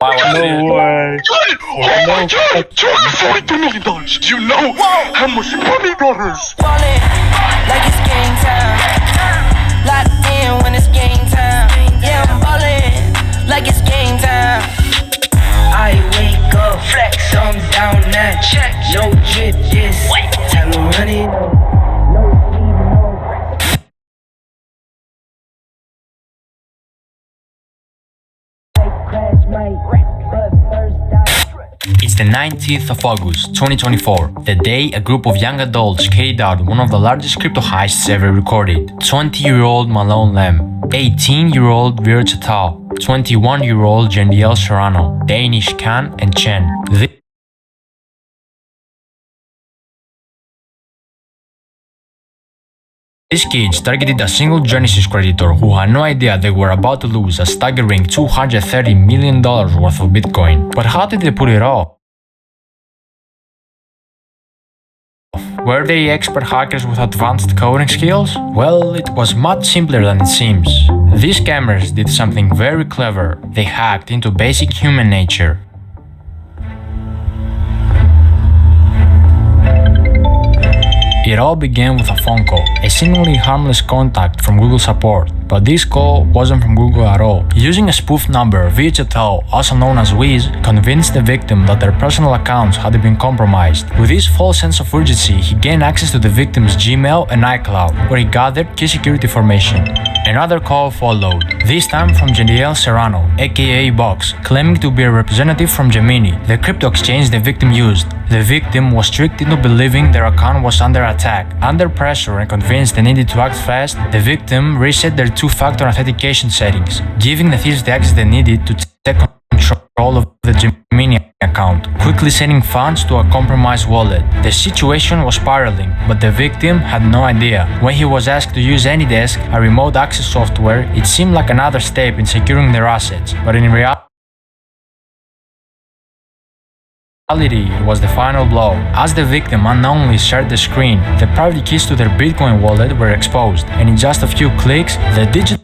No way. Oh my god! $242 million! Do you know how much money that is? Ballin' like it's game time. Locked in when it's game time. Yeah, I'm ballin' like it's game time. I wake up, flex on down that check. No drip, this time to run it. It's the 19th of August 2024, the day a group of young adults carried out one of the largest crypto heists ever recorded. 20-year-old Malone Lem, 18-year-old Virja Tao, 21-year-old Daniel Serrano, Danish Khan and Chen. These kids targeted a single Genesis creditor who had no idea they were about to lose a staggering $230 million worth of Bitcoin. But how did they pull it off? Were they expert hackers with advanced coding skills? Well, it was much simpler than it seems. These scammers did something very clever. They hacked into basic human nature. It all began with a phone call, a seemingly harmless contact from Google support, but this call wasn't from Google at all. Using a spoof number, Virja Tao, also known as Wiz, convinced the victim that their personal accounts had been compromised. With his false sense of urgency, he gained access to the victim's Gmail and iCloud, where he gathered key security information. Another call followed, this time from Daniel Serrano, aka Box, claiming to be a representative from Gemini, the crypto exchange the victim used. The victim was tricked into believing their account was under attack. Under pressure and convinced they needed to act fast, the victim reset their two-factor authentication settings, giving the thieves the access they needed to take control of the Gemini account, quickly sending funds to a compromised wallet. The situation was spiraling, but the victim had no idea. When he was asked to use AnyDesk, a remote access software, it seemed like another step in securing their assets, but in reality, it was the final blow. As the victim unknowingly shared the screen, the private keys to their Bitcoin wallet were exposed, and in just a few clicks, the digital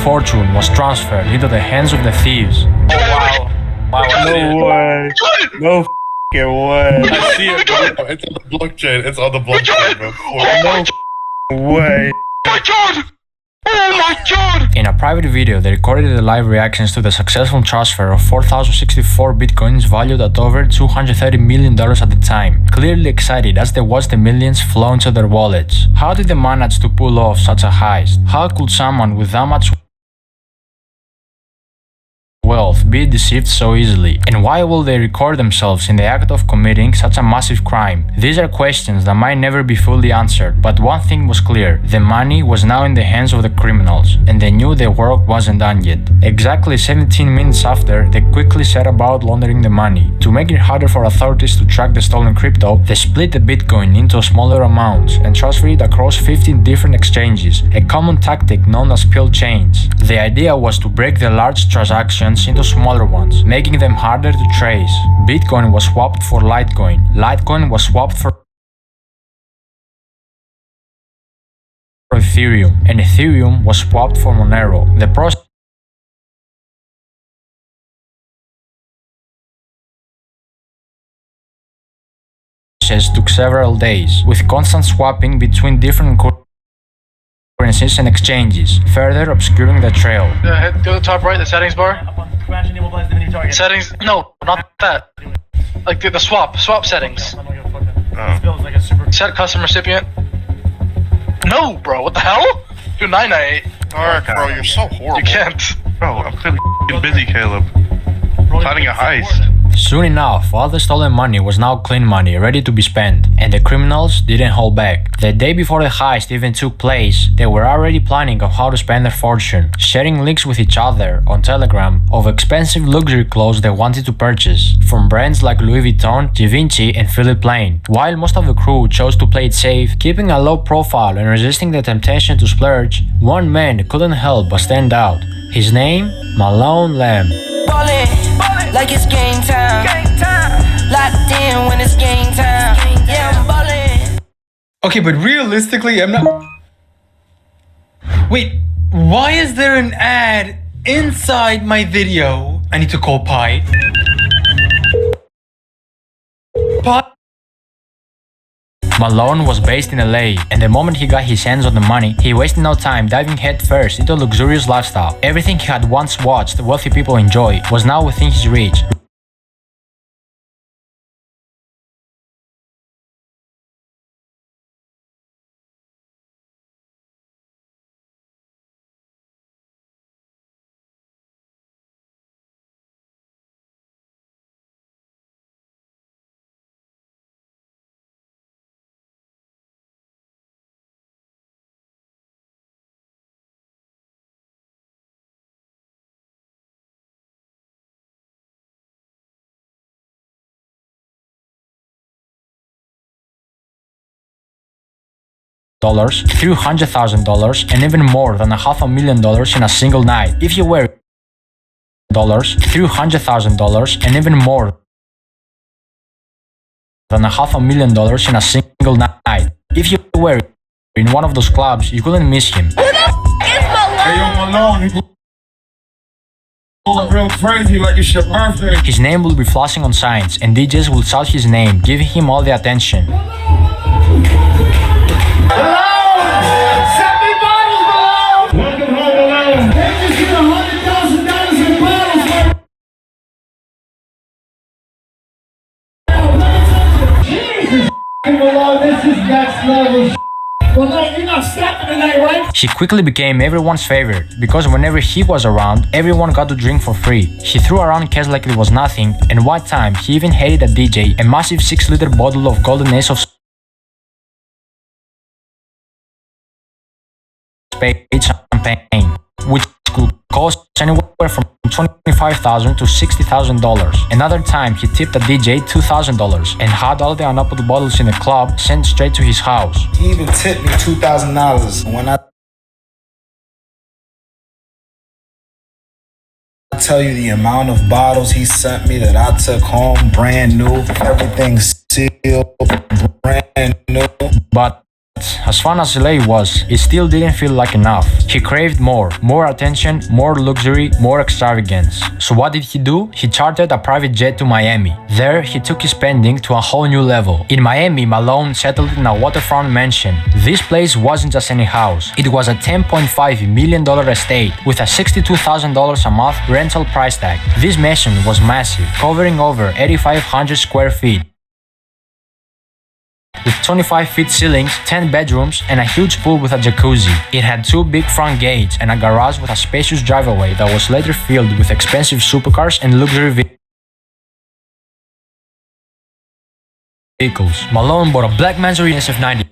fortune was transferred into the hands of the thieves. Oh wow. No way. No f***ing way. I see it, bro. It's on the blockchain. It's on the blockchain, bro. No way. Oh my god! Oh my god! In a private video, they recorded the live reactions to the successful transfer of 4,064 bitcoins valued at over $230 million at the time, clearly excited as they watched the millions flow into their wallets. How did they manage to pull off such a heist? How could someone with that much wealth be deceived so easily? And why will they record themselves in the act of committing such a massive crime? These are questions that might never be fully answered, but one thing was clear: the money was now in the hands of the criminals, and they knew their work wasn't done yet. Exactly 17 minutes after, they quickly set about laundering the money. To make it harder for authorities to track the stolen crypto, they split the Bitcoin into smaller amounts and transferred it across 15 different exchanges, a common tactic known as pill chains. The idea was to break the large transactions into smaller ones, making them harder to trace. Bitcoin was swapped for Litecoin. Litecoin was swapped for Ethereum, and Ethereum was swapped for Monero. The process took several days, with constant swapping between different currencies and exchanges, further obscuring the trail. Go to the top right, the settings bar. Settings? No, not that. Like the swap settings. Set custom recipient. No, bro, what the hell? Do 998. Alright, bro, you're so horrible. You can't. Bro, I'm clearly busy, Caleb. Planning a heist. Soon enough, all the stolen money was now clean money, ready to be spent, and the criminals didn't hold back. The day before the heist even took place, they were already planning on how to spend their fortune, sharing links with each other on Telegram of expensive luxury clothes they wanted to purchase, from brands like Louis Vuitton, Givenchy and Philippe Plein. While most of the crew chose to play it safe, keeping a low profile and resisting the temptation to splurge, one man couldn't help but stand out. His name? Malone Lem. Ballin' like it's game time. Locked in when it's game time. Yeah, I'm ballin'. Okay, but realistically, I'm not... Wait, Why is there an ad inside my video? I need to call Pi. Pi. Malone was based in LA, and the moment he got his hands on the money, he wasted no time diving headfirst into a luxurious lifestyle. Everything he had once watched wealthy people enjoy was now within his reach. $300,000 and even more than $500,000 in a single night. If you were $300,000 and even more than $500,000 in a single night. If you were in one of those clubs, you couldn't miss him. Hey, yo, Malone, he real crazy like it's your birthday. His name will be flashing on signs, and DJs will shout his name, giving him all the attention. This is next level. Well, no, you're not stopping tonight, right? He quickly became everyone's favorite, because whenever he was around, everyone got to drink for free. He threw around cash like it was nothing, and one time he even handed a DJ a massive 6-liter bottle of Golden Ace of Spades champagne, which could cost anywhere from $25,000 to $60,000. Another time he tipped a DJ $2,000 and had all the unopened bottles in the club sent straight to his house. He even tipped me $2,000 when I tell you the amount of bottles he sent me that I took home brand new, everything sealed, brand new. But as fun as LA was, it still didn't feel like enough. He craved more attention, more luxury, more extravagance. So what did he do? He chartered a private jet to Miami. There, he took his spending to a whole new level. In Miami, Malone settled in a waterfront mansion. This place wasn't just any house. It was a $10.5 million estate with a $62,000 a month rental price tag. This mansion was massive, covering over 8,500 square feet. With 25-feet ceilings, 10 bedrooms, and a huge pool with a jacuzzi. It had 2 big front gates and a garage with a spacious driveway that was later filled with expensive supercars and luxury vehicles. Malone bought a black Mansory SF90,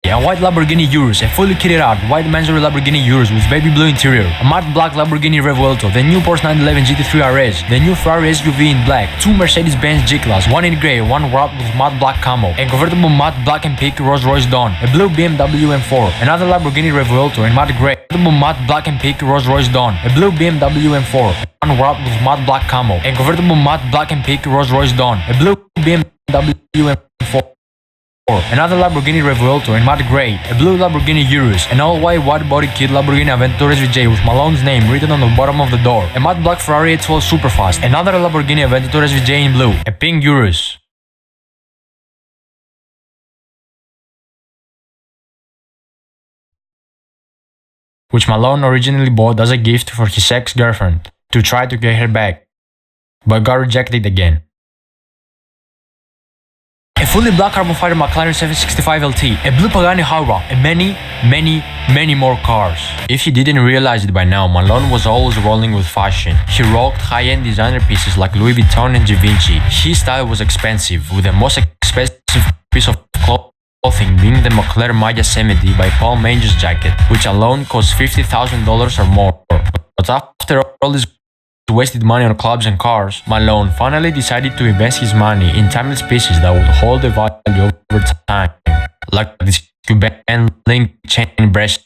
a white Lamborghini Urus, a fully kitted out white Mansory Lamborghini Urus with baby blue interior, a matte black Lamborghini Revuelto, the new Porsche 911 GT3 RS, the new Ferrari SUV in black, 2 Mercedes-Benz G-Class, 1 in grey, 1 wrapped with matte black camo, a convertible matte black and pink Rolls-Royce Dawn, a blue BMW M4, another Lamborghini Revuelto in matte grey, convertible matte black and pink Rolls-Royce Dawn, a blue BMW M4, 1 wrapped with matte black camo, a convertible matte black and pink Rolls-Royce Dawn, a blue BMW M4, another Lamborghini Revuelto in matte grey, a blue Lamborghini Urus, an all-white wide-body kit Lamborghini Aventador SVJ with Malone's name written on the bottom of the door, a matte black Ferrari 812 Superfast, another Lamborghini Aventador SVJ in blue, a pink Urus, which Malone originally bought as a gift for his ex-girlfriend to try to get her back, but got rejected again. A fully black carbon fiber McLaren 765 LT, a blue Pagani Huayra, and many more cars. If he didn't realize it by now, Malone was always rolling with fashion. He rocked high-end designer pieces like Louis Vuitton and Givenchy. His style was expensive, with the most expensive piece of clothing being the McLaren Maya 70 by Paul Manger's jacket, which alone cost $50,000 or more. But after all this wasted money on clubs and cars, Malone finally decided to invest his money in timeless pieces that would hold the value over time, like this Cuban link chain bracelet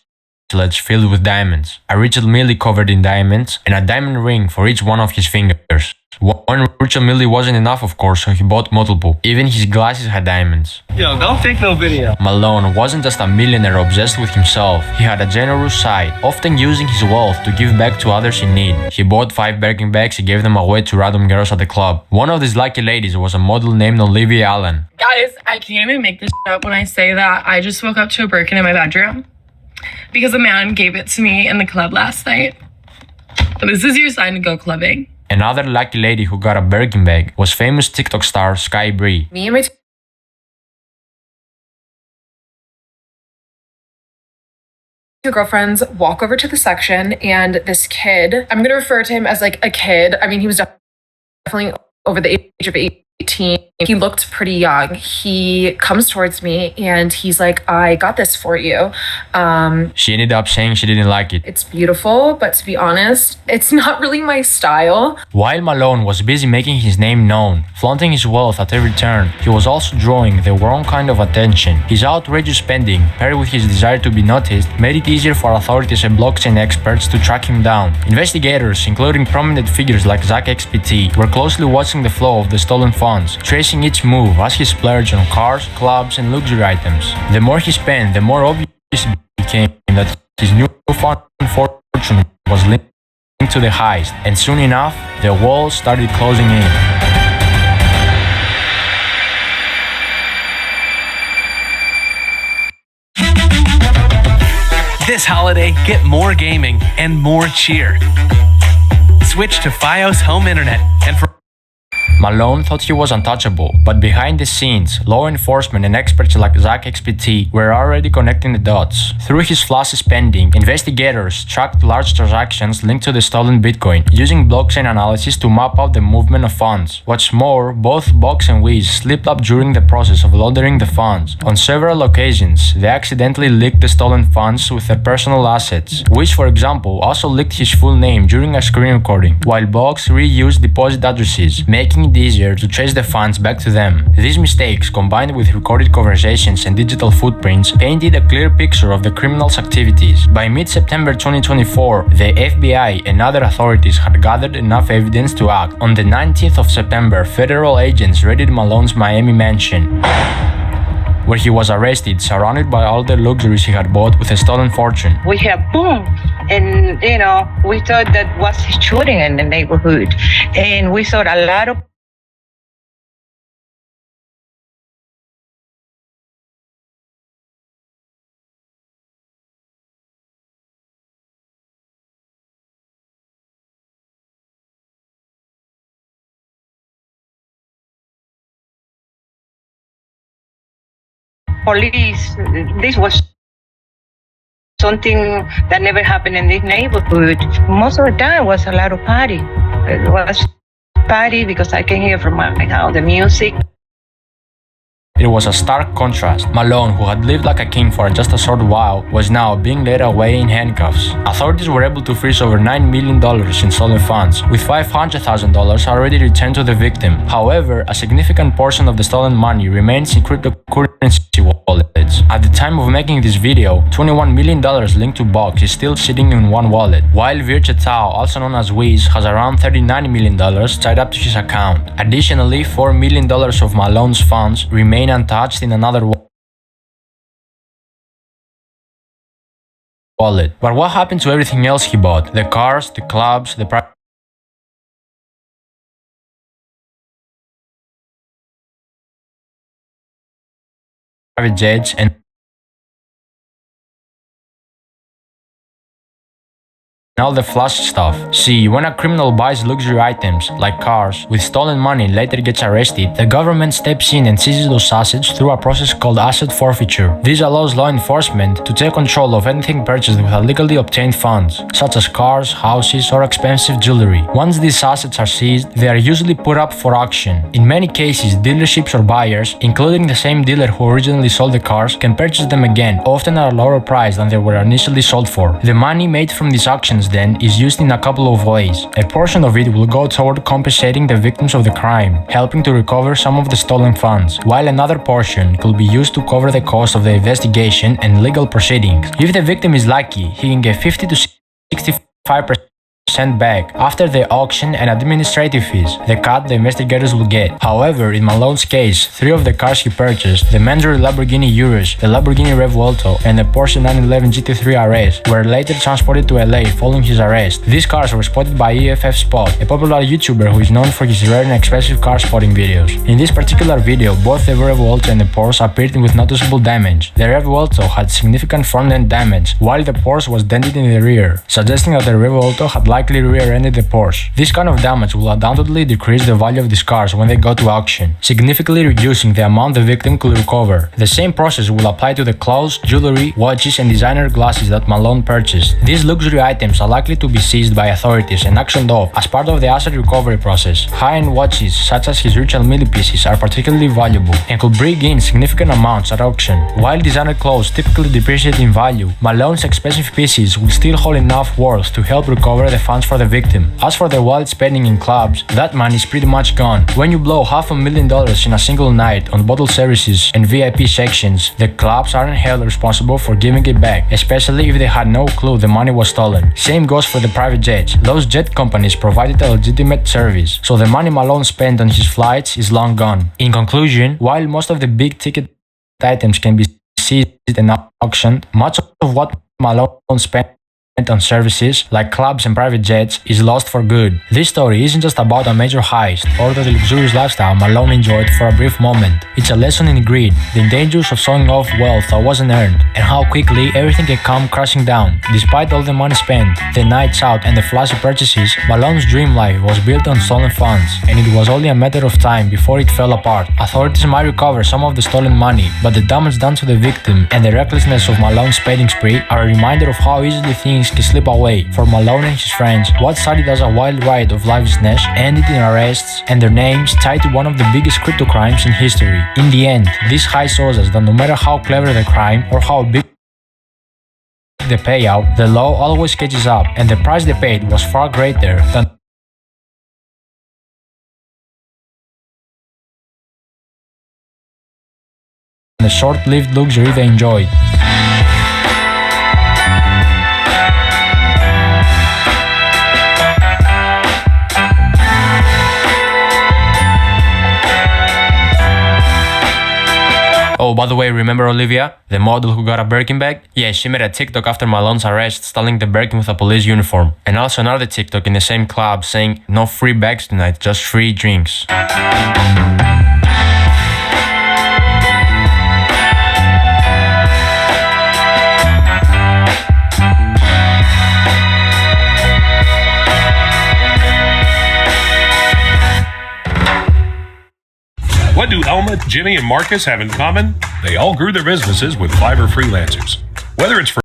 bracelets filled with diamonds, a Rachel Millie covered in diamonds, and a diamond ring for each one of his fingers. One Rachel Millie wasn't enough, of course, so he bought multiple. Even his glasses had diamonds. Yo, don't take no video. Malone wasn't just a millionaire obsessed with himself. He had a generous side, often using his wealth to give back to others in need. He bought 5 Birkin bags and gave them away to random girls at the club. One of these lucky ladies was a model named Olivia Allen. Guys, I can't even make this up when I say that I just woke up to a Birkin in my bedroom because a man gave it to me in the club last night. This is your sign to go clubbing. Another lucky lady who got a Birkin bag was famous TikTok star Sky Bree. Me and my two girlfriends walk over to the section, and this kid, I'm going to refer to him as like a kid. I mean, he was definitely over the age of 18. He looked pretty young. He comes towards me and he's like, I got this for you. She ended up saying she didn't like it. It's beautiful, but to be honest, it's not really my style. While Malone was busy making his name known, flaunting his wealth at every turn, he was also drawing the wrong kind of attention. His outrageous spending, paired with his desire to be noticed, made it easier for authorities and blockchain experts to track him down. Investigators, including prominent figures like Zach XPT, were closely watching the flow of the stolen funds, tracing each move as he splurged on cars, clubs, and luxury items. The more he spent, the more obvious it became that his newfound fortune was linked to the heist, and soon enough, the walls started closing in. This holiday, get more gaming and more cheer. Switch to Fios Home Internet and for Malone thought he was untouchable, but behind the scenes, law enforcement and experts like Zach XPT were already connecting the dots. Through his flashy spending, investigators tracked large transactions linked to the stolen Bitcoin, using blockchain analysis to map out the movement of funds. What's more, both Box and Wiz slipped up during the process of laundering the funds. On several occasions, they accidentally leaked the stolen funds with their personal assets. Wiz, for example, also leaked his full name during a screen recording, while Box reused deposit addresses, making it easier to trace the funds back to them. These mistakes, combined with recorded conversations and digital footprints, painted a clear picture of the criminals' activities. By mid-September 2024, the FBI and other authorities had gathered enough evidence to act. On the 19th of September, federal agents raided Malone's Miami mansion, where he was arrested, surrounded by all the luxuries he had bought with a stolen fortune. We have boom, and we thought that was shooting in the neighborhood, and we saw a lot of police. This was something that never happened in this neighborhood. Most of the time was a lot of party. It was party because I can hear from my house the music. It was a stark contrast. Malone, who had lived like a king for just a short while, was now being led away in handcuffs. Authorities were able to freeze over $9 million in stolen funds, with $500,000 already returned to the victim. However, a significant portion of the stolen money remains in cryptocurrency wallets. At the time of making this video, $21 million linked to Box is still sitting in one wallet, while Vircha Tao, also known as Wiz, has around $39 million tied up to his account. Additionally, $4 million of Malone's funds remain untouched in another wallet. But what happened to everything else he bought? The cars, the clubs, the private jets, and all the flashy stuff. See, when a criminal buys luxury items, like cars, with stolen money and later gets arrested, the government steps in and seizes those assets through a process called asset forfeiture. This allows law enforcement to take control of anything purchased with illegally obtained funds, such as cars, houses, or expensive jewelry. Once these assets are seized, they are usually put up for auction. In many cases, dealerships or buyers, including the same dealer who originally sold the cars, can purchase them again, often at a lower price than they were initially sold for. The money made from these auctions then is used in a couple of ways. A portion of it will go toward compensating the victims of the crime, helping to recover some of the stolen funds, while another portion could be used to cover the cost of the investigation and legal proceedings. If the victim is lucky, he can get 50 to 65% back after the auction and administrative fees, the cut the investigators will get. However, in Malone's case, 3 of the cars he purchased, the Mandarin Lamborghini Urus, the Lamborghini Revuelto, and the Porsche 911 GT3 RS, were later transported to LA following his arrest. These cars were spotted by EFF Spot, a popular YouTuber who is known for his rare and expensive car spotting videos. In this particular video, both the Revuelto and the Porsche appeared with noticeable damage. The Revuelto had significant front-end damage, while the Porsche was dented in the rear, suggesting that the Revuelto had likely rear-ended the Porsche. This kind of damage will undoubtedly decrease the value of these cars when they go to auction, significantly reducing the amount the victim could recover. The same process will apply to the clothes, jewelry, watches, and designer glasses that Malone purchased. These luxury items are likely to be seized by authorities and auctioned off as part of the asset recovery process. High-end watches, such as his Richard Mille pieces, are particularly valuable and could bring in significant amounts at auction. While designer clothes typically depreciate in value, Malone's expensive pieces will still hold enough worth to help recover the funds for the victim. As for the wild spending in clubs, that money is pretty much gone. When you blow $500,000 in a single night on bottle services and VIP sections, the clubs aren't held responsible for giving it back, especially if they had no clue the money was stolen. Same goes for the private jets. Those jet companies provided a legitimate service, so the money Malone spent on his flights is long gone. In conclusion, while most of the big ticket items can be seized and auctioned, much of what Malone spent on services like clubs and private jets is lost for good. This story isn't just about a major heist or the luxurious lifestyle Malone enjoyed for a brief moment. It's a lesson in greed, the dangers of showing off wealth that wasn't earned, and how quickly everything can come crashing down. Despite all the money spent, the nights out, and the flashy purchases, Malone's dream life was built on stolen funds, and it was only a matter of time before it fell apart. Authorities might recover some of the stolen money, but the damage done to the victim and the recklessness of Malone's spending spree are a reminder of how easily things can slip away. For Malone and his friends, what started as a wild ride of lavishness ended in arrests and their names tied to one of the biggest crypto crimes in history. In the end, this heist shows us that no matter how clever the crime or how big the payout, the law always catches up, and the price they paid was far greater than the short-lived luxury they enjoyed. Oh, by the way, remember Olivia, the model who got a Birkin bag? Yeah, she made a TikTok after Malone's arrest styling the Birkin with a police uniform. And also another TikTok in the same club saying, "No free bags tonight, just free drinks." What do Elma, Jimmy, and Marcus have in common? They all grew their businesses with Fiverr freelancers. Whether it's for